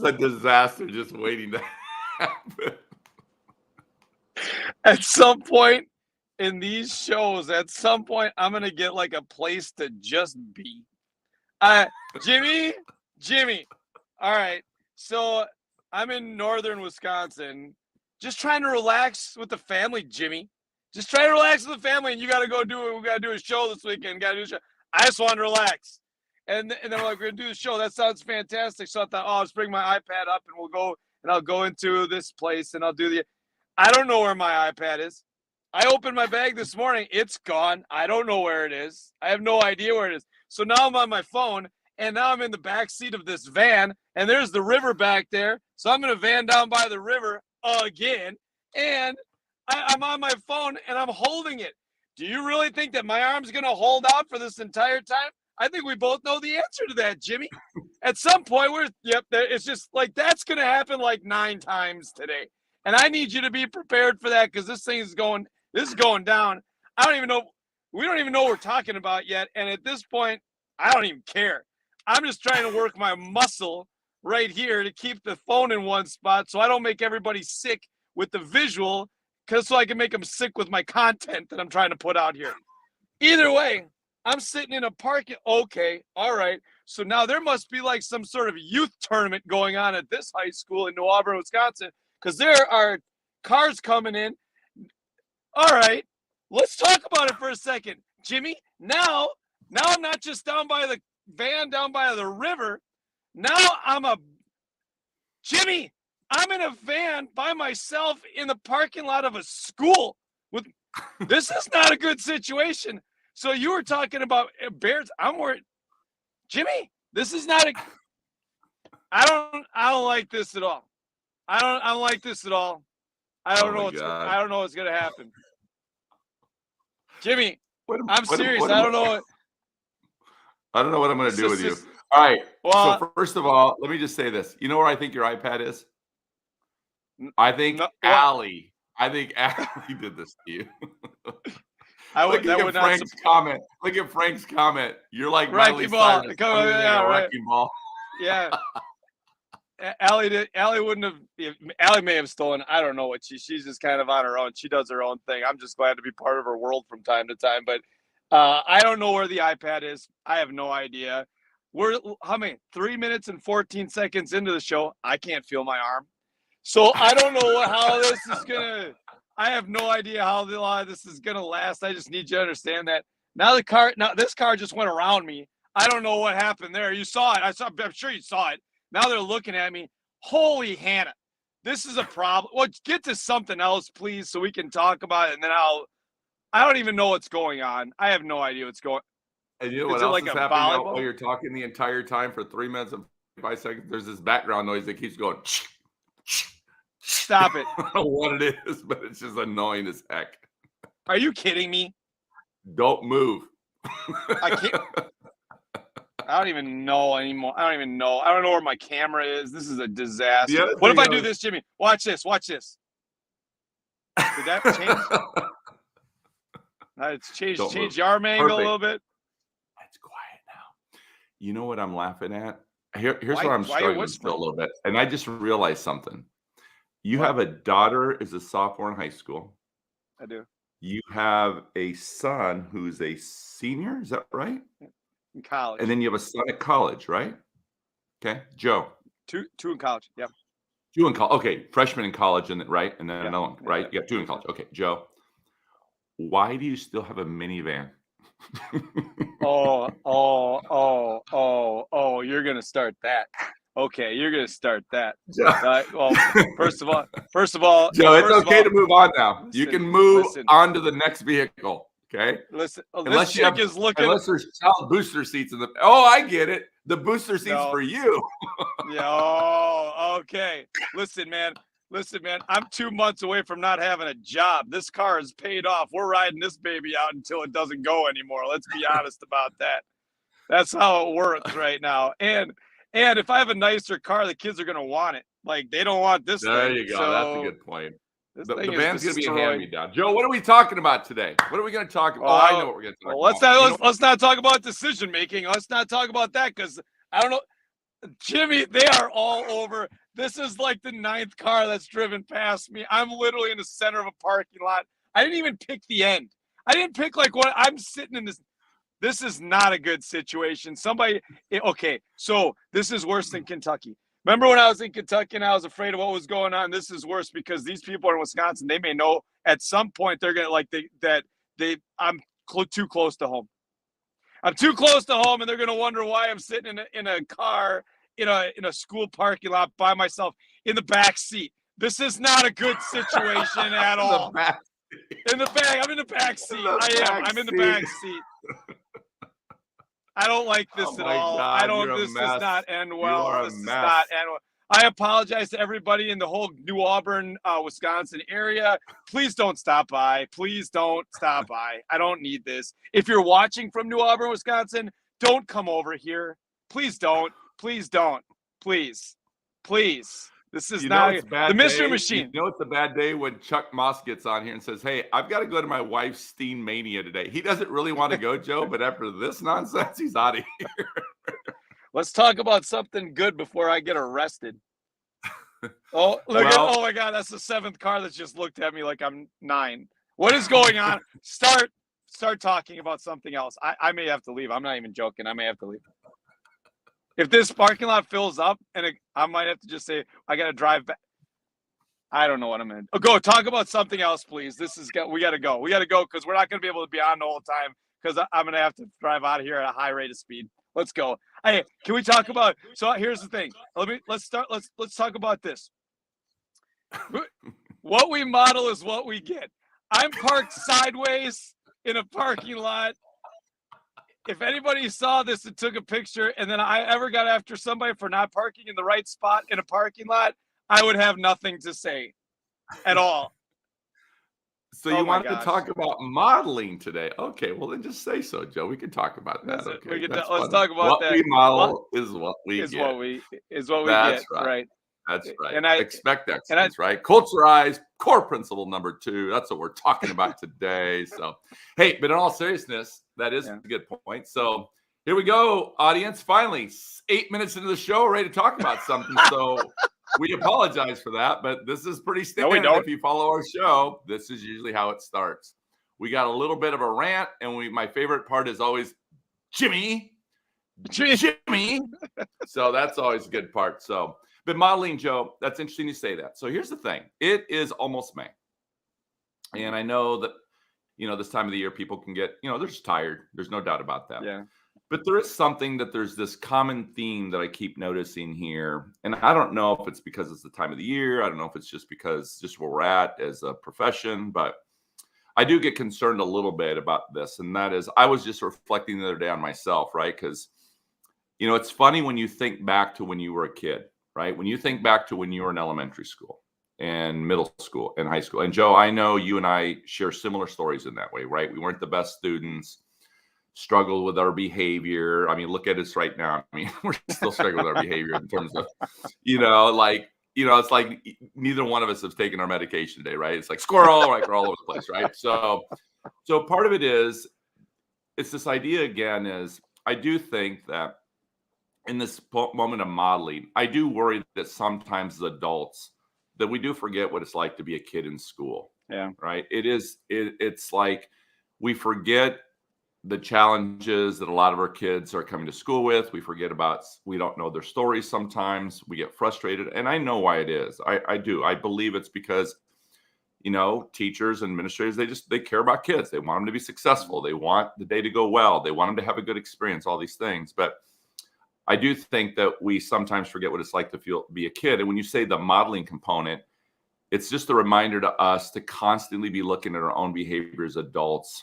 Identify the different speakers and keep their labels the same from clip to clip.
Speaker 1: a disaster just waiting to happen.
Speaker 2: At some point in these shows, I'm gonna get like a place to just be. Jimmy. All right. So I'm in northern Wisconsin, just trying to relax with the family, Jimmy. Just trying to relax with the family, and you got to go do it. We got to do a show this weekend. Got to do a show. I just want to relax. And then we're like, we're going to do the show. That sounds fantastic. So I thought, let's bring my iPad up, and we'll go, and I'll go into this place, and I'll do I don't know where my iPad is. I opened my bag this morning. It's gone. I don't know where it is. I have no idea where it is. So now I'm on my phone, and now I'm in the back seat of this van, and there's the river back there. So I'm going to van down by the river again, and I'm on my phone, and I'm holding it. Do you really think that my arm's going to hold out for this entire time? I think we both know the answer to that, Jimmy. At some point, it's just like that's going to happen like 9 times today. And I need you to be prepared for that because this is going down. We don't even know what we're talking about yet. And at this point, I don't even care. I'm just trying to work my muscle right here to keep the phone in one spot so I don't make everybody sick with the visual, so I can make them sick with my content that I'm trying to put out here. Either way, I'm sitting in a parking. Okay, all right. So now there must be like some sort of youth tournament going on at this high school in New Auburn, Wisconsin, because there are cars coming in. All right, let's talk about it for a second, Jimmy. Now I'm not just down by the van, down by the river. Now Jimmy, I'm in a van by myself in the parking lot of a school. This is not a good situation. So you were talking about bears. I'm worried, Jimmy. This is not I don't like this at all. I don't like this at all. I don't know what's gonna happen. Jimmy, I'm serious. I don't know.
Speaker 1: I don't know what I'm going to do with you. All right. Well, so first of all, let me just say this. You know where I think your iPad is? I think Allie. I think Allie did this to you. Look at Frank's comment. Look at Frank's comment. You're like Miley Cyrus. Wrecking ball.
Speaker 2: Yeah. Allie wouldn't have. Allie may have stolen. I don't know what she's just kind of on her own. She does her own thing. I'm just glad to be part of her world from time to time. But I don't know where the iPad is. I have no idea. We're 3 minutes and 14 seconds into the show. I can't feel my arm. So I don't know how this is gonna. I have no idea how this is gonna last. I just need you to understand that. Now this car just went around me. I don't know what happened there. You saw it. I'm sure you saw it. Now they're looking at me. Holy Hannah, this is a problem. Well, get to something else, please, so we can talk about it. And then I don't even know what's going on. I have no idea what's going on.
Speaker 1: And you know what else is happening while you're talking the entire time for 3 minutes and 5 seconds? There's this background noise that keeps going.
Speaker 2: Stop it.
Speaker 1: I don't know what it is, but it's just annoying as heck.
Speaker 2: Are you kidding me?
Speaker 1: Don't move.
Speaker 2: I can't. I don't even know anymore. I don't know where my camera is. This is a disaster. What if I do this, Jimmy? Watch this. Did that change? It's changed the arm angle a little bit.
Speaker 1: It's quiet now. You know what I'm laughing at? Here's where I'm struggling still a little bit. And I just realized something. You have a daughter is a sophomore in high school.
Speaker 2: I do.
Speaker 1: You have a son who's a senior. Is that right?
Speaker 2: In college.
Speaker 1: And then you have a son at college, right? Okay. Joe.
Speaker 2: Two in college. Yeah.
Speaker 1: 2 in college. Okay. Freshman in college, and then another one, right? You have 2 in college. Okay. Joe. Why do you still have a minivan?
Speaker 2: Oh, you're going to start that. Okay, you're going to start that. Well, first of all,
Speaker 1: Joe, it's okay to move on now. You can move on to the next vehicle. Okay.
Speaker 2: Listen,
Speaker 1: unless there's child booster seats in the. Oh, I get it. The booster seats for you.
Speaker 2: Yeah. Oh, okay. Listen, man. I'm 2 months away from not having a job. This car is paid off. We're riding this baby out until it doesn't go anymore. Let's be honest about that. That's how it works right now. And if I have a nicer car, the kids are going to want it. Like they don't want this.
Speaker 1: There you go. That's a good point. The van's going to be a hand-me-down. Joe, what are we talking about today? What are we going to talk about? I know what we're going to talk about.
Speaker 2: Let's not talk about decision making. Let's not talk about that because I don't know. Jimmy, they are all over. This is like the 9th car that's driven past me. I'm literally in the center of a parking lot. I didn't even pick the end. I didn't pick like what I'm sitting in this. This is not a good situation. Okay, so this is worse than Kentucky. Remember when I was in Kentucky and I was afraid of what was going on? This is worse because these people in Wisconsin, they may know at some point they're gonna I'm too close to home. I'm too close to home, and they're gonna wonder why I'm sitting in a car in a school parking lot by myself in the back seat. This is not a good situation at all. In the back, I'm in the back seat. I'm in the back seat. I don't like this at all.
Speaker 1: God,
Speaker 2: I don't. This does not end well. This does not end well. I apologize to everybody in the whole New Auburn, Wisconsin area. Please don't stop by. Please don't stop by. I don't need this. If you're watching from New Auburn, Wisconsin, don't come over here. Please don't. Please don't. Please. Please. This is not the mystery machine.
Speaker 1: You know it's a bad day when Chuck Moss gets on here and says, "Hey, I've got to go to my wife's Steen Mania today." He doesn't really want to go, Joe, but after this nonsense, he's out of here.
Speaker 2: Let's talk about something good before I get arrested. Oh, oh my God, that's the 7th car that just looked at me like I'm 9. What is going on? Start talking about something else. I may have to leave. I'm not even joking. I may have to leave. If this parking lot fills up, I might have to just say, I got to drive back. I don't know what I'm in. Go talk about something else, please. We got to go. We got to go because we're not going to be able to be on the whole time because I'm going to have to drive out of here at a high rate of speed. Let's go. Hey, can we talk about? So here's the thing. Let's talk about this. What we model is what we get. I'm parked sideways in a parking lot. If anybody saw this and took a picture and then I ever got after somebody for not parking in the right spot in a parking lot, I would have nothing to say at all.
Speaker 1: So you wanted to talk about modeling today. Okay, well then just say so, Joe. We can talk about that. Okay.
Speaker 2: Let's talk about that.
Speaker 1: What we model is what we get.
Speaker 2: Is what we
Speaker 1: That's
Speaker 2: get. Right.
Speaker 1: That's right. And expect excellence, right? Culturize, core principle number 2. That's what we're talking about today. So, hey, but in all seriousness, that is a good point. So here we go, audience. Finally, 8 minutes into the show, ready to talk about something. So we apologize for that, but this is pretty standard. No, if you follow our show, this is usually how it starts. We got a little bit of a rant, and my favorite part is always Jimmy. So that's always a good part. So. But modeling, Joe, that's interesting you say that. So here's the thing. It is almost May. And I know that, this time of the year, people can get, they're just tired. There's no doubt about that.
Speaker 2: Yeah.
Speaker 1: But there is something that there's this common theme that I keep noticing here. And I don't know if it's because it's the time of the year. I don't know if it's just because just where we're at as a profession. But I do get concerned a little bit about this. And that is, I was just reflecting the other day on myself, right? Because, it's funny when you think back to when you were a kid. Right? When you think back to when you were in elementary school and middle school and high school, and Joe, I know you and I share similar stories in that way, right? We weren't the best students, struggled with our behavior. I mean, look at us right now. I mean, we're still struggling with our behavior in terms of, it's like neither one of us have taken our medication today, right? It's like squirrel, right? We're all over the place, right? So part of it is, it's this idea again is, I do think that in this moment of modeling, I do worry that sometimes as adults that we do forget what it's like to be a kid in school.
Speaker 2: Yeah.
Speaker 1: Right. It's like we forget the challenges that a lot of our kids are coming to school with. We forget we don't know their stories sometimes. We get frustrated. And I know why it is. I do. I believe it's because, teachers and administrators, they care about kids. They want them to be successful. They want the day to go well. They want them to have a good experience, all these things. But I do think that we sometimes forget what it's like to be a kid. And when you say the modeling component, it's just a reminder to us to constantly be looking at our own behavior as adults.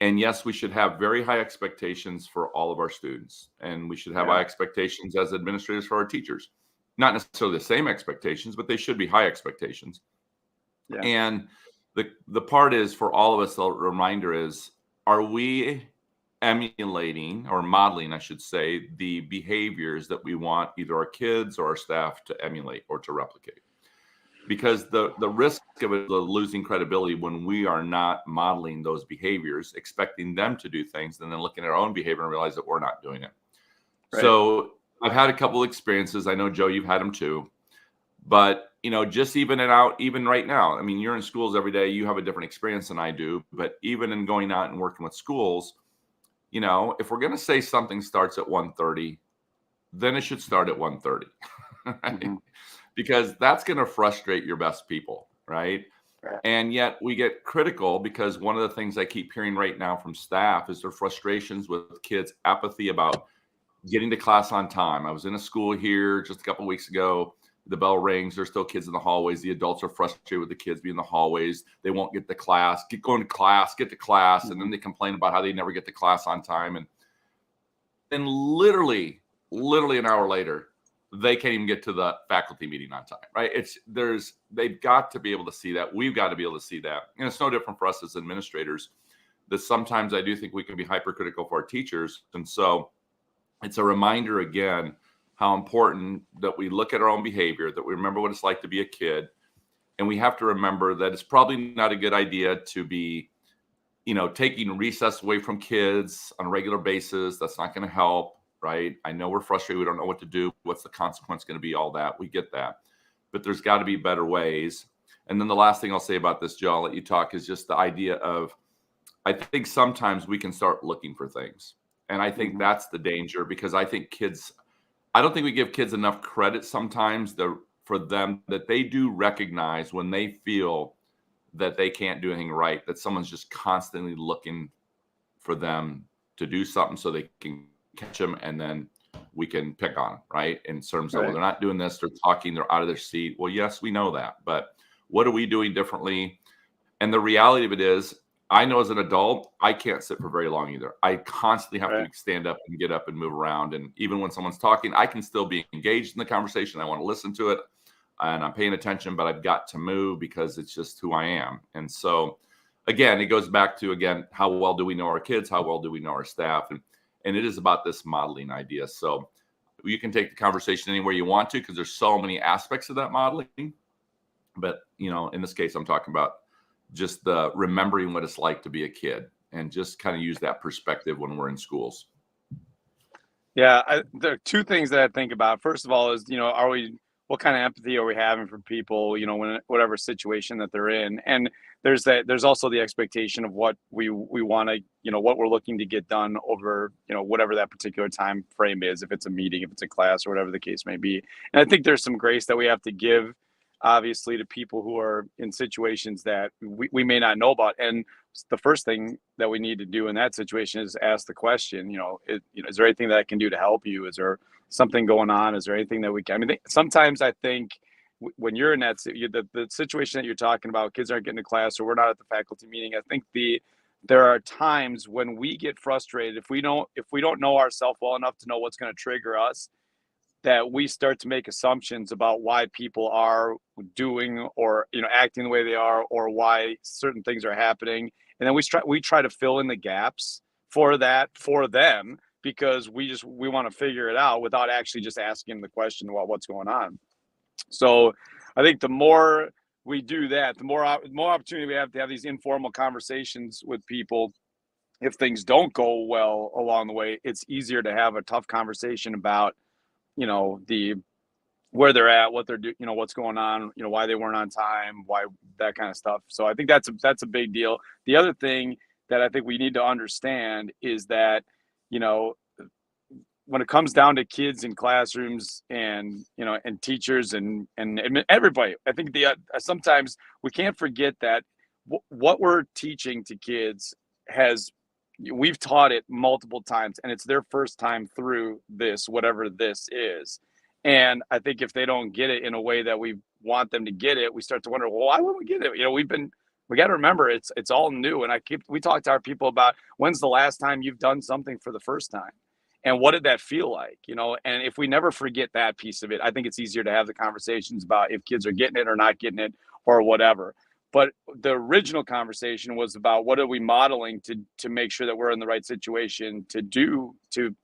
Speaker 1: And yes, we should have very high expectations for all of our students. And we should have high expectations as administrators for our teachers. Not necessarily the same expectations, but they should be high expectations. Yeah. And the part is for all of us, the reminder is, are we emulating or modeling, I should say, the behaviors that we want either our kids or our staff to emulate or to replicate? Because the risk of it, losing credibility when we are not modeling those behaviors, expecting them to do things, and then looking at our own behavior and realize that we're not doing it. Right. So I've had a couple experiences. I know, Joe, you've had them too. But, just even even right now, I mean, you're in schools every day. You have a different experience than I do. But even in going out and working with schools, if we're going to say something starts at 1:30, then it should start at 1:30, right?
Speaker 2: Mm-hmm.
Speaker 1: Because that's going to frustrate your best people, right?
Speaker 2: Right.
Speaker 1: And yet we get critical because one of the things I keep hearing right now from staff is their frustrations with kids' apathy about getting to class on time. I was in a school here just a couple of weeks ago. The bell rings. There's still kids in the hallways. The adults are frustrated with the kids being in the hallways. They won't get to class. Get going to class. Get to class.
Speaker 2: Mm-hmm.
Speaker 1: And then they complain about how they never get to class on time. And then literally an hour later, they can't even get to the faculty meeting on time, right? They've got to be able to see that. We've got to be able to see that. And it's no different for us as administrators, that sometimes I do think we can be hypercritical for our teachers. And so it's a reminder again, how important that we look at our own behavior, that we remember what it's like to be a kid. And we have to remember that it's probably not a good idea to be, taking recess away from kids on a regular basis. That's not going to help. Right? I know we're frustrated. We don't know what to do. What's the consequence going to be? All that. We get that. But there's got to be better ways. And then the last thing I'll say about this, Joe, I'll let you talk, is just the idea of, I think sometimes we can start looking for things. And I think that's the danger, because I don't think we give kids enough credit sometimes for them, that they do recognize when they feel that they can't do anything right, that someone's just constantly looking for them to do something so they can catch them, and then we can pick on them, right? In terms of, well, they're not doing this, they're talking, they're out of their seat. Well, yes, we know that, but what are we doing differently? And the reality of it is, I know as an adult, I can't sit for very long either. I constantly have to stand up and get up and move around. And even when someone's talking, I can still be engaged in the conversation. I want to listen to it and I'm paying attention, but I've got to move because it's just who I am. And so again, it goes back to, how well do we know our kids? How well do we know our staff? And it is about this modeling idea. So you can take the conversation anywhere you want to, because there's so many aspects of that modeling. But, in this case, I'm talking about just the remembering what it's like to be a kid, and just kind of use that perspective when we're in schools.
Speaker 2: Yeah, there are two things that I think about. First of all is, what kind of empathy are we having for people, when whatever situation that they're in? And there's also the expectation of what we want to, what we're looking to get done over, whatever that particular time frame is, if it's a meeting, if it's a class, or whatever the case may be. And I think there's some grace that we have to give, obviously, to people who are in situations that we may not know about. And the first thing that we need to do in that situation is ask the question, is there anything that I can do to help you? Is there something going on? Is there anything that we can? I mean, sometimes I think when you're in that, the situation that you're talking about, kids aren't getting to class or we're not at the faculty meeting, I think there are times when we get frustrated if we don't know ourselves well enough to know what's going to trigger us, that we start to make assumptions about why people are doing or acting the way they are, or why certain things are happening, and then we try to fill in the gaps for them, because we want to figure it out without actually just asking the question about what's going on. So I think the more we do that, the more opportunity we have to have these informal conversations with people. If things don't go well along the way, it's easier to have a tough conversation about where they're at, what they're doing, what's going on, why they weren't on time, why, that kind of stuff. So I think that's a big deal. The other thing that I think we need to understand is that, when it comes down to kids in classrooms and, and teachers and everybody, I think sometimes we can't forget that what we're teaching to kids we've taught it multiple times, and it's their first time through this, whatever this is. And I think if they don't get it in a way that we want them to get it, we start to wonder, well, why wouldn't we get it? We got to remember it's all new. And we talk to our people about, when's the last time you've done something for the first time? And what did that feel like? And if we never forget that piece of it, I think it's easier to have the conversations about if kids are getting it or not getting it or whatever. But the original conversation was about, what are we modeling to make sure that we're in the right situation to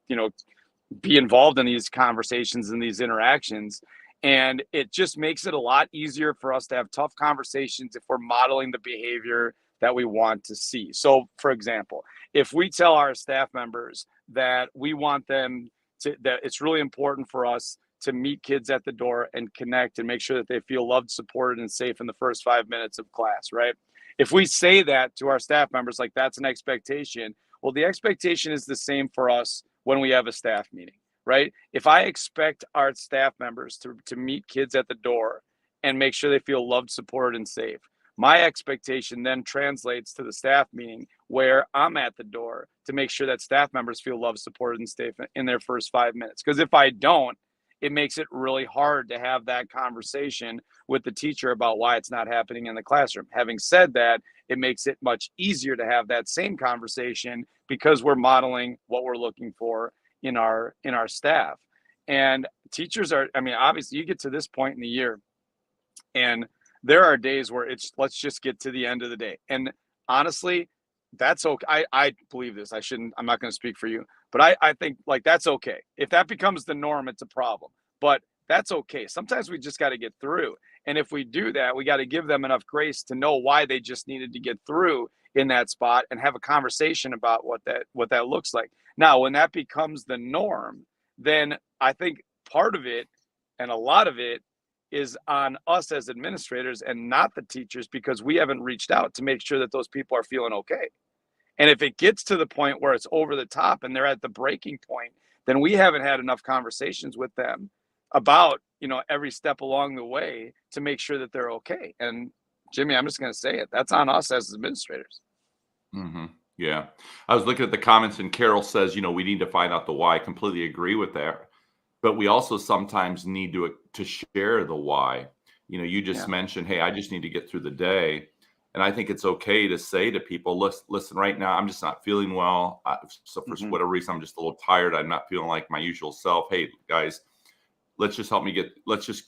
Speaker 2: be involved in these conversations and these interactions. And it just makes it a lot easier for us to have tough conversations if we're modeling the behavior that we want to see. So, for example, if we tell our staff members that we want them that it's really important for us to meet kids at the door and connect and make sure that they feel loved, supported, and safe in the first 5 minutes of class, right? If we say that to our staff members, like that's an expectation, well, the expectation is the same for us when we have a staff meeting, right? If I expect our staff members to meet kids at the door and make sure they feel loved, supported, and safe, my expectation then translates to the staff meeting where I'm at the door to make sure that staff members feel loved, supported, and safe in their first 5 minutes. Because if I don't, it makes it really hard to have that conversation with the teacher about why it's not happening in the classroom. Having said that, it makes it much easier to have that same conversation because we're modeling what we're looking for in our staff. And teachers are, I mean, obviously you get to this point in the year and there are days where it's, let's just get to the end of the day. And honestly, that's okay. I believe this. I'm not going to speak for you, but I think like that's okay. If that becomes the norm, it's a problem, but that's okay. Sometimes we just got to get through. And if we do that, we got to give them enough grace to know why they just needed to get through in that spot and have a conversation about what that looks like. Now, when that becomes the norm, then I think part of it and a lot of it is on us as administrators and not the teachers, because we haven't reached out to make sure that those people are feeling okay. And if it gets to the point where it's over the top and they're at the breaking point, then we haven't had enough conversations with them about, every step along the way to make sure that they're okay. And Jimmy, I'm just going to say it. That's on us as administrators.
Speaker 1: Mm-hmm. Yeah. I was looking at the comments and Carol says, we need to find out the why. I completely agree with that. But we also sometimes need to share the why. You just mentioned, hey, I just need to get through the day. And I think it's okay to say to people, listen, right now, I'm just not feeling well. So for whatever reason, I'm just a little tired. I'm not feeling like my usual self. Hey, guys, let's just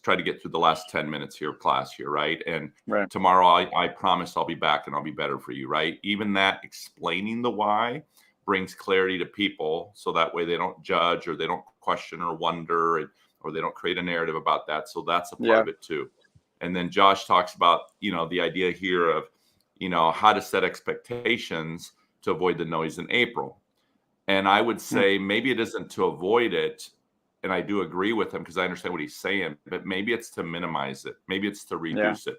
Speaker 1: try to get through the last 10 minutes here of class here, right? And tomorrow, I promise I'll be back and I'll be better for you, right? Even that explaining the why brings clarity to people, so that way they don't judge or they don't question or wonder or they don't create a narrative about that. So that's a part of it too. And then Josh talks about, the idea here of, how to set expectations to avoid the noise in April. And I would say maybe it isn't to avoid it. And I do agree with him because I understand what he's saying, but maybe it's to minimize it. Maybe it's to reduce it.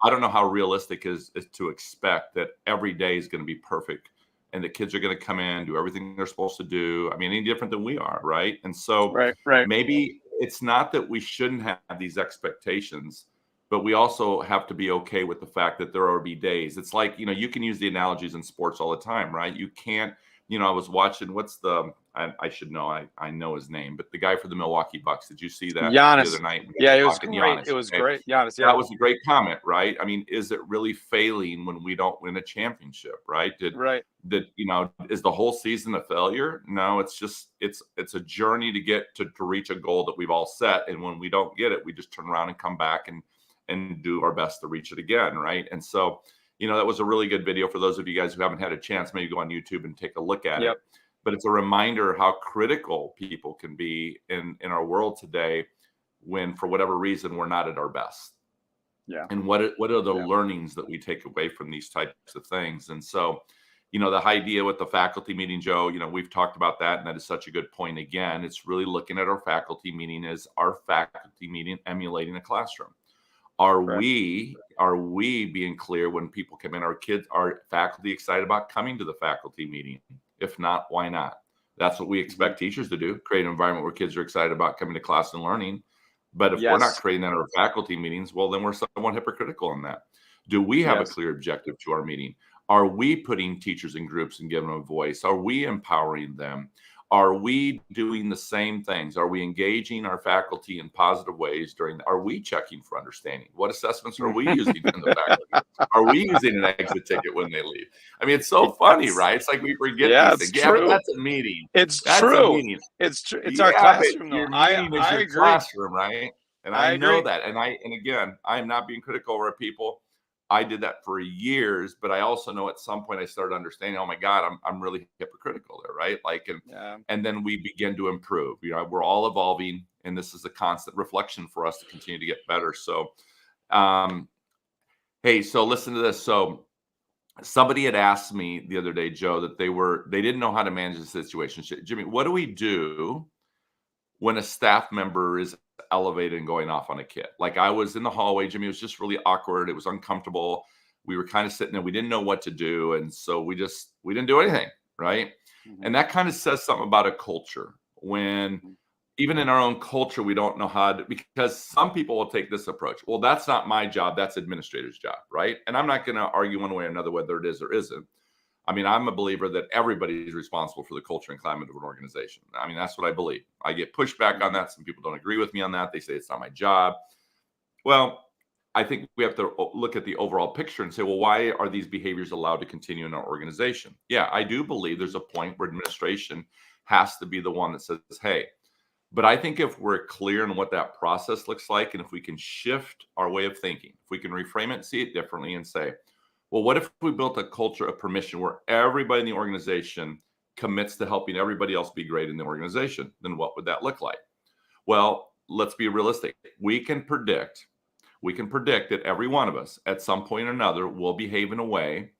Speaker 1: I don't know how realistic is to expect that every day is going to be perfect and the kids are going to come in, do everything they're supposed to do. I mean, any different than we are, right? And so maybe it's not that we shouldn't have these expectations, but we also have to be okay with the fact that there will be days. It's like, you can use the analogies in sports all the time, right? You can't, I was watching, I should know, I know his name, but the guy for the Milwaukee Bucks, did you see that
Speaker 2: Giannis.
Speaker 1: the other night?
Speaker 2: Yeah, it was great. Giannis, it was great. Giannis,
Speaker 1: That was a great comment, right? I mean, is it really failing when we don't win a championship, right? Is the whole season a failure? No, it's just, it's a journey to reach a goal that we've all set. And when we don't get it, we just turn around and come back and do our best to reach it again, right? And so, that was a really good video for those of you guys who haven't had a chance. Maybe go on YouTube and take a look at it. But it's a reminder how critical people can be in our world today when, for whatever reason, we're not at our best.
Speaker 2: Yeah.
Speaker 1: And what are the learnings that we take away from these types of things? And so, the idea with the faculty meeting, Joe, we've talked about that, and that is such a good point. Again, it's really looking at our faculty meeting as our faculty meeting emulating a classroom. Are we being clear when people come in? Are faculty excited about coming to the faculty meeting? If not, why not? That's what we expect teachers to do, create an environment where kids are excited about coming to class and learning. But if we're not creating that in our faculty meetings, well, then we're somewhat hypocritical in that. Do we have a clear objective to our meeting? Are we putting teachers in groups and giving them a voice? Are we empowering them? Are we doing the same things? Are we engaging our faculty in positive ways are we checking for understanding? What assessments are we using in the faculty? Are we using an exit ticket when they leave? I mean, it's so funny, right? It's like we forget these things.
Speaker 2: True.
Speaker 1: But that's a meeting.
Speaker 2: That's
Speaker 1: true. A meeting.
Speaker 2: It's true. It's our classroom, though.
Speaker 1: I agree. Classroom, right? And I know
Speaker 2: agree.
Speaker 1: that. And again, I am not being critical over people. I did that for years, but I also know at some point I started understanding, oh my God, I'm really hypocritical there, right? And then we begin to improve. We're all evolving, and this is a constant reflection for us to continue to get better. So, hey, so listen to this. So somebody had asked me the other day, Joe, that they didn't know how to manage the situation. Jimmy, what do we do when a staff member is elevated and going off on a kid. Like I was in the hallway, Jimmy, it was just really awkward. It was uncomfortable. We were kind of sitting there. We didn't know what to do. And so we didn't do anything. Right. And that kind of says something about a culture when even in our own culture, we don't know how to, because some people will take this approach. Well, that's not my job. That's administrator's job. Right. And I'm not going to argue one way or another whether it is or isn't. I mean, I'm a believer that everybody is responsible for the culture and climate of an organization. I mean, that's what I believe. I get pushback on that. Some people don't agree with me on that. They say it's not my job. Well, I think we have to look at the overall picture and say, well, why are these behaviors allowed to continue in our organization? Yeah, I do believe there's a point where administration has to be the one that says, hey, but I think if we're clear on what that process looks like, and if we can shift our way of thinking, if we can reframe it and see it differently and say, well, what if we built a culture of permission where everybody in the organization commits to helping everybody else be great in the organization? Then what would that look like? Well, let's be realistic. We can predict that every one of us at some point or another will behave in a way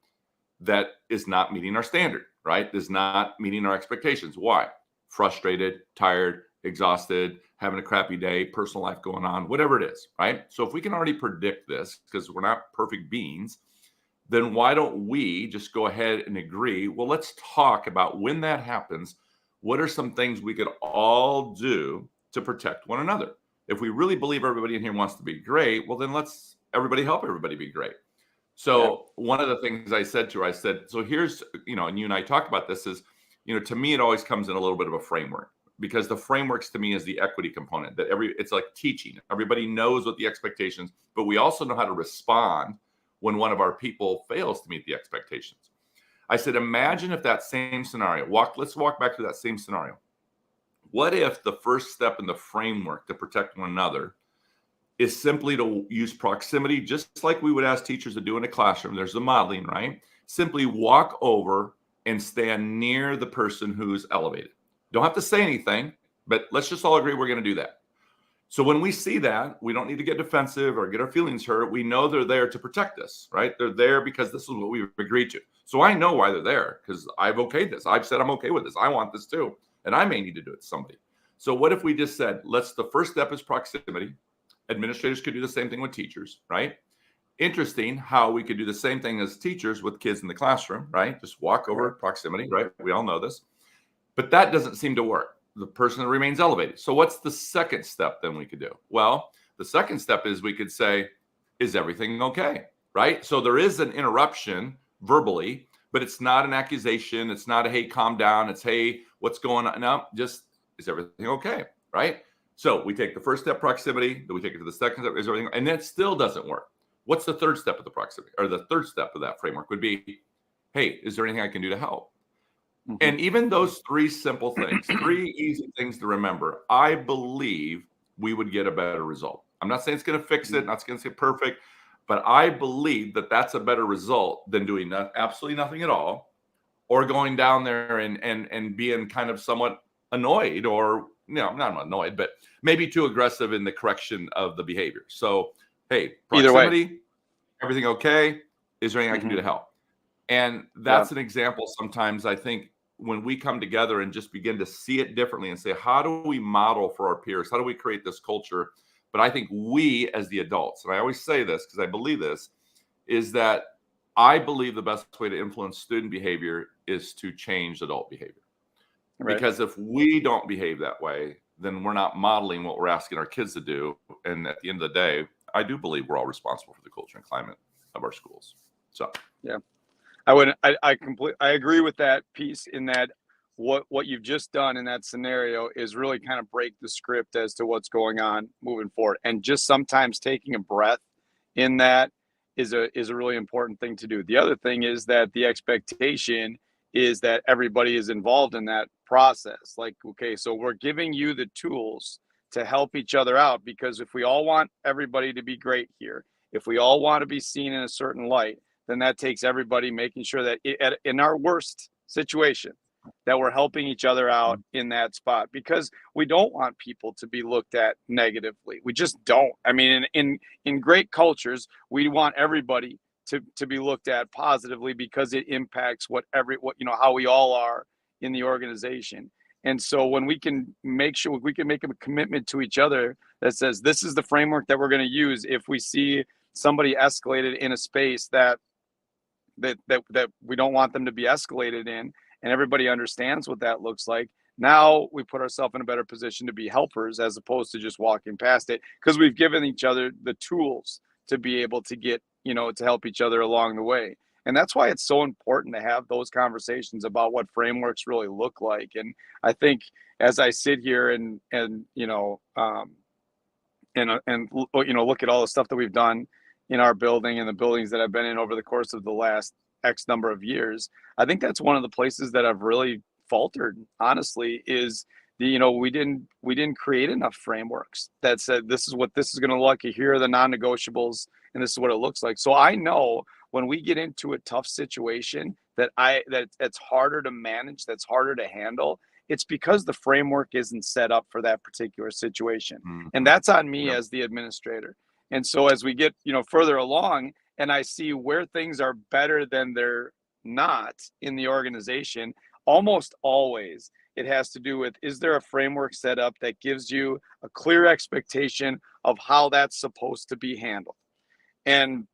Speaker 1: that is not meeting our standard, right? Is not meeting our expectations. Why? Frustrated, tired, exhausted, having a crappy day, personal life going on, whatever it is, right? So if we can already predict this, because we're not perfect beings, then why don't we just go ahead and agree? Well, let's talk about when that happens. What are some things we could all do to protect one another? If we really believe everybody in here wants to be great, well, then let's everybody help everybody be great. So one of the things I said to her, I said, so here's, and you and I talked about this is, to me, it always comes in a little bit of a framework, because the frameworks to me is the equity component that it's like teaching. Everybody knows what the expectations, but we also know how to respond when one of our people fails to meet the expectations. I said, imagine if that same scenario, let's walk back to that same scenario. What if the first step in the framework to protect one another is simply to use proximity, just like we would ask teachers to do in a classroom? There's the modeling, right? Simply walk over and stand near the person who's elevated. Don't have to say anything, but let's just all agree we're going to do that. So when we see that, we don't need to get defensive or get our feelings hurt. We know they're there to protect us, right? They're there because this is what we've agreed to. So I know why they're there, because I've okayed this. I've said I'm okay with this. I want this too. And I may need to do it to somebody. So what if we just said, the first step is proximity. Administrators could do the same thing with teachers, right? Interesting how we could do the same thing as teachers with kids in the classroom, right? Just walk over proximity, right? We all know this. But that doesn't seem to work. The person remains elevated. So what's the second step then we could do? Well, the second step is we could say, is everything okay? Right? So there is an interruption verbally, but it's not an accusation. It's not a, hey, calm down. It's, hey, what's going on? No, just, is everything okay? Right? So we take the first step, proximity, then we take it to the second step, is everything, and that still doesn't work. What's the third step of the proximity, or the third step of that framework would be, hey, is there anything I can do to help? Mm-hmm. And even those three simple things, three easy things to remember, I believe we would get a better result. I'm not saying it's going to fix it, not going to say perfect, but I believe that that's a better result than doing absolutely nothing at all, or going down there and being kind of somewhat annoyed, or not annoyed, but maybe too aggressive in the correction of the behavior. So, hey, proximity, everything okay? Is there anything I can do to help? And that's an example. Sometimes I think when we come together and just begin to see it differently and say, how do we model for our peers? How do we create this culture? But I think we as the adults, and I always say this because I believe this, is that I believe the best way to influence student behavior is to change adult behavior. Right. Because if we don't behave that way, then we're not modeling what we're asking our kids to do. And at the end of the day, I do believe we're all responsible for the culture and climate of our schools. So,
Speaker 2: yeah. I agree with that piece, in that what you've just done in that scenario is really kind of break the script as to what's going on moving forward. And just sometimes taking a breath in that is a really important thing to do. The other thing is that the expectation is that everybody is involved in that process. Like, okay, so we're giving you the tools to help each other out, because if we all want everybody to be great here, if we all want to be seen in a certain light, then that takes everybody making sure that in our worst situation, that we're helping each other out in that spot, because we don't want people to be looked at negatively. We just don't. I mean, in great cultures, we want everybody to be looked at positively, because it impacts how we all are in the organization. And so when we can make sure we can make a commitment to each other that says this is the framework that we're going to use if we see somebody escalated in a space that we don't want them to be escalated in, and everybody understands what that looks like. Now we put ourselves in a better position to be helpers as opposed to just walking past it, because we've given each other the tools to be able to get, to help each other along the way. And that's why it's so important to have those conversations about what frameworks really look like. And I think as I sit here and look at all the stuff that we've done in our building and the buildings that I've been in over the course of the last X number of years, I think that's one of the places that I've really faltered, honestly, is we didn't create enough frameworks that said this is what this is going to look like. Here are the non-negotiables, and this is what it looks like. So I know when we get into a tough situation that it's harder to manage, that's harder to handle, it's because the framework isn't set up for that particular situation. Mm-hmm. And that's on me as the administrator. And so as we get, further along and I see where things are better than they're not in the organization, almost always it has to do with, is there a framework set up that gives you a clear expectation of how that's supposed to be handled? And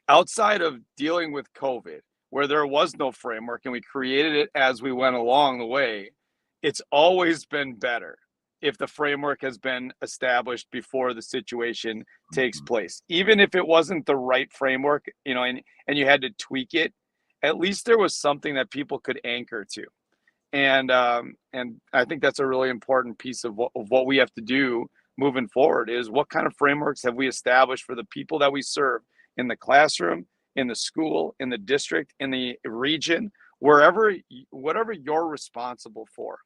Speaker 2: outside of dealing with COVID, where there was no framework and we created it as we went along the way, it's always been better if the framework has been established before the situation takes place. Even if it wasn't the right framework, and you had to tweak it, at least there was something that people could anchor to. And I think that's a really important piece of what we have to do moving forward is what kind of frameworks have we established for the people that we serve in the classroom, in the school, in the district, in the region, whatever you're responsible for.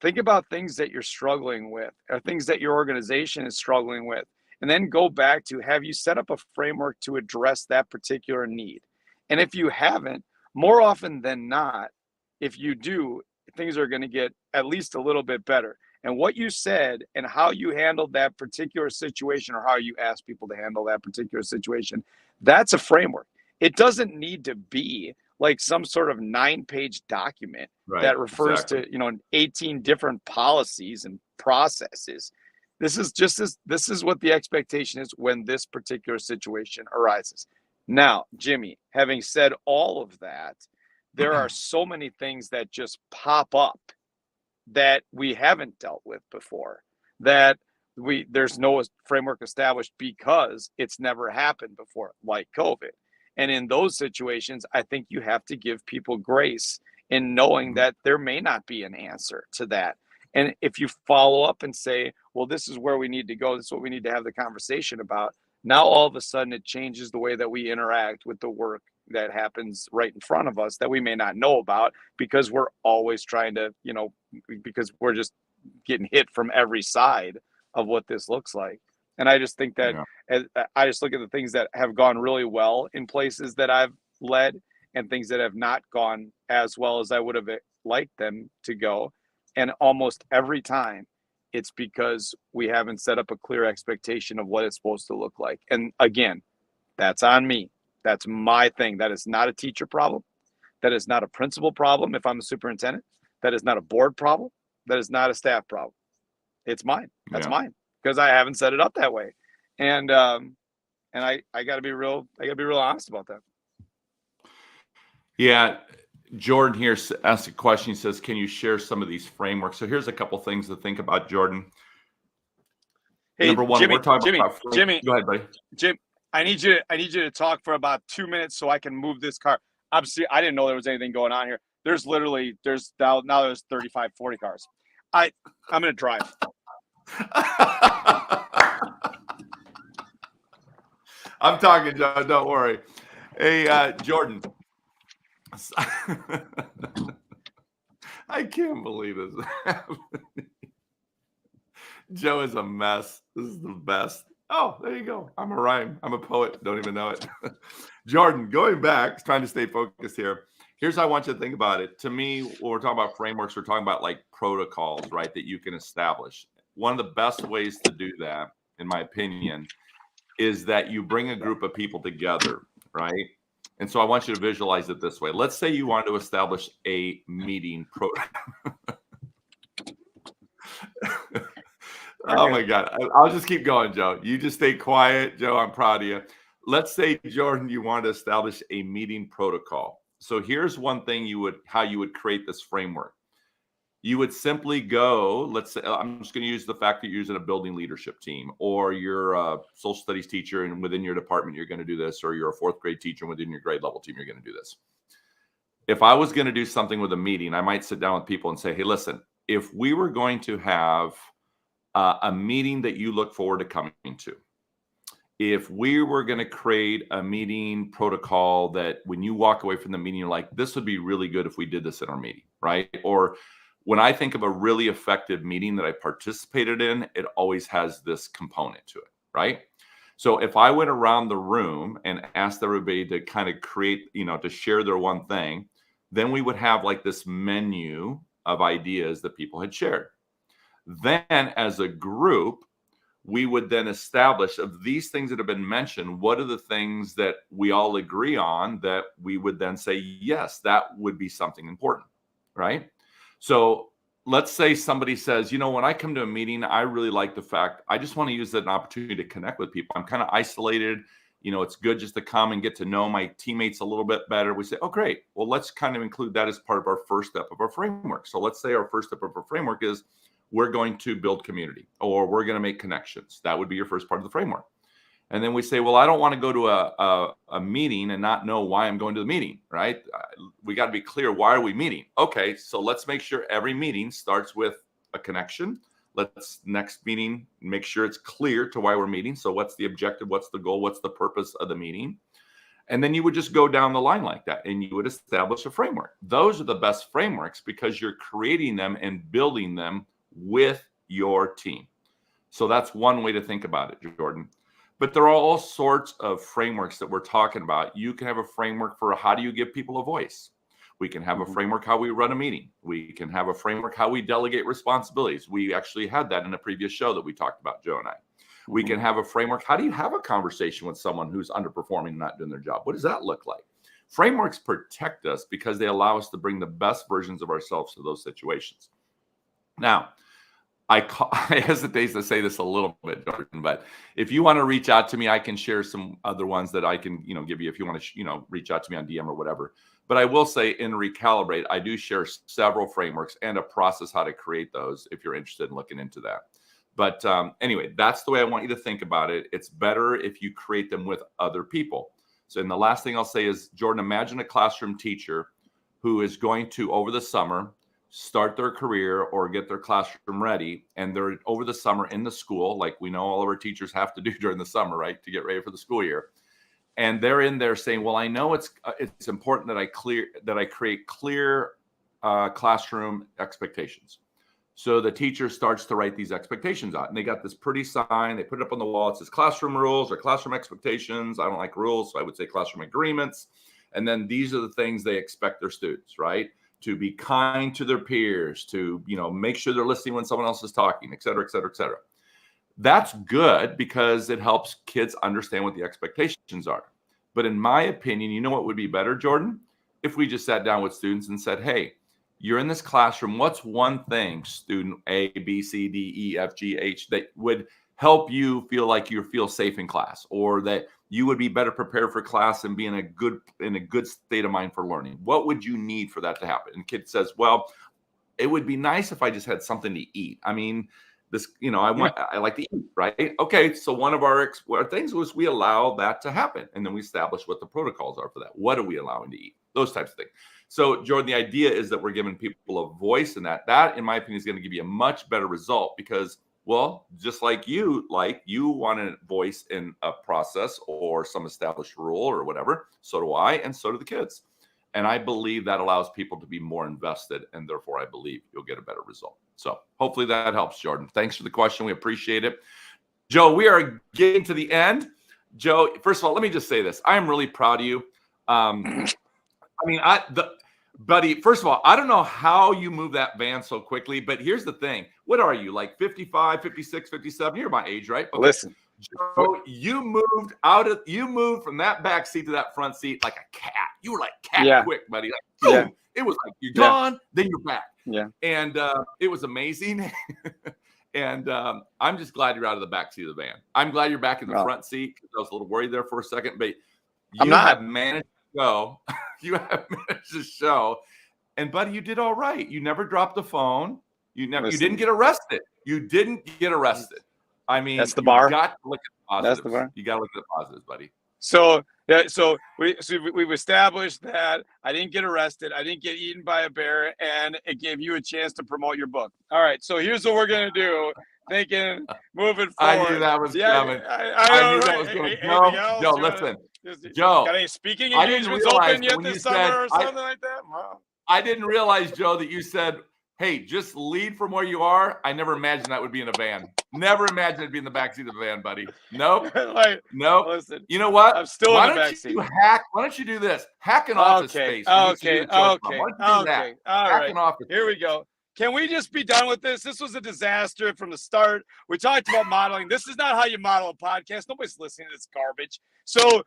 Speaker 2: Think about things that you're struggling with or things that your organization is struggling with, and then go back to, have you set up a framework to address that particular need? And if you haven't, more often than not, if you do, things are going to get at least a little bit better. And what you said and how you handled that particular situation, or how you asked people to handle that particular situation, that's a framework. It doesn't need to be like some sort of 9-page document that refers to 18 different policies and processes. This is what the expectation is when this particular situation arises. Now, Jimmy, having said all of that, there are so many things that just pop up that we haven't dealt with before, that there's no framework established because it's never happened before, like COVID. And in those situations, I think you have to give people grace in knowing that there may not be an answer to that. And if you follow up and say, well, this is where we need to go, this is what we need to have the conversation about, now all of a sudden it changes the way that we interact with the work that happens right in front of us that we may not know about, because we're always trying to, because we're just getting hit from every side of what this looks like. And I just think that I just look at the things that have gone really well in places that I've led and things that have not gone as well as I would have liked them to go. And almost every time it's because we haven't set up a clear expectation of what it's supposed to look like. And again, that's on me. That's my thing. That is not a teacher problem. That is not a principal problem if I'm a superintendent. That is not a board problem. That is not a staff problem. It's mine. That's mine, because I haven't set it up that way. And I got to be real honest about that.
Speaker 1: Yeah. Jordan here asked a question. He says, can you share some of these frameworks? So here's a couple things to think about, Jordan.
Speaker 2: Hey, number one, we're talking about Jimmy.
Speaker 1: Go ahead, buddy.
Speaker 2: Jim, I need you to talk for about 2 minutes so I can move this car. Obviously, I didn't know there was anything going on here. There's now there's 35, 40 cars. I'm going to drive.
Speaker 1: I'm talking, John. Don't worry. Hey, Jordan. I can't believe this is happening. Joe is a mess. This is the best. Oh, there you go. I'm a rhyme. I'm a poet. Don't even know it. Jordan, going back, trying to stay focused here. Here's how I want you to think about it. To me, when we're talking about frameworks, we're talking about like protocols, right, that you can establish. One of the best ways to do that, in my opinion, is that you bring a group of people together, right? And so I want you to visualize it this way. Let's say you want to establish a meeting program. Oh my God. I'll just keep going, Joe. You just stay quiet, Joe. I'm proud of you. Let's say, Jordan, you want to establish a meeting protocol. So here's one thing how you would create this framework. You would simply go, let's say, I'm just going to use the fact that you're using a building leadership team, or you're a social studies teacher and within your department, you're going to do this, or you're a fourth grade teacher and within your grade level team, you're going to do this. If I was going to do something with a meeting, I might sit down with people and say, hey, listen, if we were going to have a meeting that you look forward to coming to, if we were going to create a meeting protocol that when you walk away from the meeting, you're like, this would be really good if we did this in our meeting, right? Or when I think of a really effective meeting that I participated in, it always has this component to it, right? So if I went around the room and asked everybody to kind of create, to share their one thing, then we would have like this menu of ideas that people had shared. Then as a group, we would then establish of these things that have been mentioned, what are the things that we all agree on that we would then say, yes, that would be something important, right? So let's say somebody says, when I come to a meeting, I really like the fact I just want to use that an opportunity to connect with people. I'm kind of isolated. It's good just to come and get to know my teammates a little bit better. We say, oh, great. Well, let's kind of include that as part of our first step of our framework. So let's say our first step of our framework is we're going to build community, or we're going to make connections. That would be your first part of the framework. And then we say, well, I don't want to go to a meeting and not know why I'm going to the meeting, right? We got to be clear. Why are we meeting? Okay, so let's make sure every meeting starts with a connection. Let's next meeting, make sure it's clear to why we're meeting. So what's the objective? What's the goal? What's the purpose of the meeting? And then you would just go down the line like that, and you would establish a framework. Those are the best frameworks because you're creating them and building them with your team. So that's one way to think about it, Jordan. But there are all sorts of frameworks that we're talking about. You can have a framework for how do you give people a voice. We can have a framework how we run a meeting. We can have a framework how we delegate responsibilities. We actually had that in a previous show that we talked about, Joe and I. We can have a framework. How do you have a conversation with someone who's underperforming and not doing their job? What does that look like? Frameworks protect us because they allow us to bring the best versions of ourselves to those situations. Now, I hesitate to say this a little bit, Jordan, but if you want to reach out to me, I can share some other ones that I can, give you if you want to, reach out to me on DM or whatever. But I will say in Recalibrate, I do share several frameworks and a process how to create those if you're interested in looking into that. But anyway, that's the way I want you to think about it. It's better if you create them with other people. So, and the last thing I'll say is, Jordan, imagine a classroom teacher who is going to, over the summer, start their career or get their classroom ready. And they're over the summer in the school, like we know all of our teachers have to do during the summer, right, to get ready for the school year. And they're in there saying, well, I know it's important that I create clear classroom expectations. So the teacher starts to write these expectations out, and they got this pretty sign. They put it up on the wall. It says classroom rules or classroom expectations. I don't like rules, so I would say classroom agreements. And then these are the things they expect their students, right? To be kind to their peers, to, make sure they're listening when someone else is talking, et cetera, et cetera, et cetera. That's good because it helps kids understand what the expectations are. But in my opinion, you know what would be better, Jordan? If we just sat down with students and said, hey, you're in this classroom. What's one thing, student A, B, C, D, E, F, G, H, that would help you feel like you feel safe in class, or that you would be better prepared for class and be in a good state of mind for learning? What would you need for that to happen? And kid says, well, it would be nice if I just had something to eat. I mean, this, I like to eat, right? Okay, so one of our things was we allow that to happen, and then we establish what the protocols are for that. What are we allowing to eat? Those types of things. So, Jordan, the idea is that we're giving people a voice in that. That, in my opinion, is going to give you a much better result because, well, just like you want a voice in a process or some established rule or whatever, so do I, and so do the kids. And I believe that allows people to be more invested, and therefore I believe you'll get a better result. So hopefully that helps, Jordan. Thanks for the question. We appreciate it. Joe, we are getting to the end. Joe, first of all, let me just say this. I am really proud of you. Buddy, first of all, I don't know how you move that van so quickly, but here's the thing. What are you, like 55, 56, 57? You're my age, right? Okay.
Speaker 2: Listen.
Speaker 1: Joe, you moved from that back seat to that front seat like a cat. You were like cat quick, buddy. Like, boom. It was like you're gone, then you're back.
Speaker 2: Yeah.
Speaker 1: And it was amazing. And I'm just glad you're out of the back seat of the van. I'm glad you're back in the front seat. I was a little worried there for a second, but you have managed to go. You have managed to show. And buddy, you did all right. You never dropped the phone. You didn't get arrested. You didn't get arrested. I mean,
Speaker 2: that's the bar.
Speaker 1: You got to look at the positives.
Speaker 2: That's the bar.
Speaker 1: You got to look at the positives, buddy.
Speaker 2: So we've established that I didn't get arrested, I didn't get eaten by a bear, and it gave you a chance to promote your book. All right, so here's what we're gonna do. Thinking, moving forward.
Speaker 1: I knew that was coming. I knew that was coming. Joe, listen. Joe,
Speaker 2: got any speaking engagements open yet this summer or something like that? Wow.
Speaker 1: I didn't realize, Joe, that you said, hey, just lead from where you are. I never imagined that would be in a van. Never imagined it'd be in the backseat of the van, buddy. Nope. Nope.
Speaker 2: Listen,
Speaker 1: you know what?
Speaker 2: I'm still in the backseat.
Speaker 1: Why don't you do this? Hack an office space.
Speaker 2: Okay. All
Speaker 1: right.
Speaker 2: Here we go. Can we just be done with this? This was a disaster from the start. We talked about modeling. This is not how you model a podcast. Nobody's listening to this garbage. So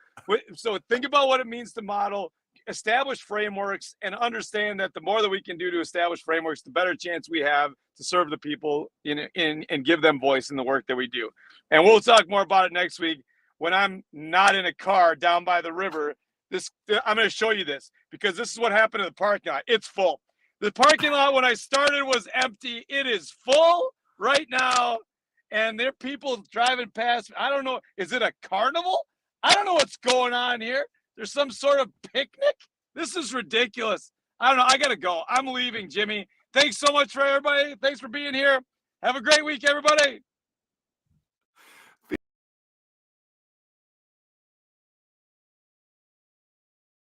Speaker 2: think about what it means to model. Establish frameworks and understand that the more that we can do to establish frameworks, the better chance we have to serve the people and give them voice in the work that we do. And we'll talk more about it next week when I'm not in a car down by the river. I'm going to show you this because this is what happened in the parking lot. It's full. The parking lot when I started was empty. It is full right now. And there are people driving past. I don't know. Is it a carnival? I don't know what's going on here. There's some sort of picnic. This is ridiculous. I don't know. I got to go. I'm leaving, Jimmy. Thanks so much for everybody. Thanks for being here. Have a great week, everybody.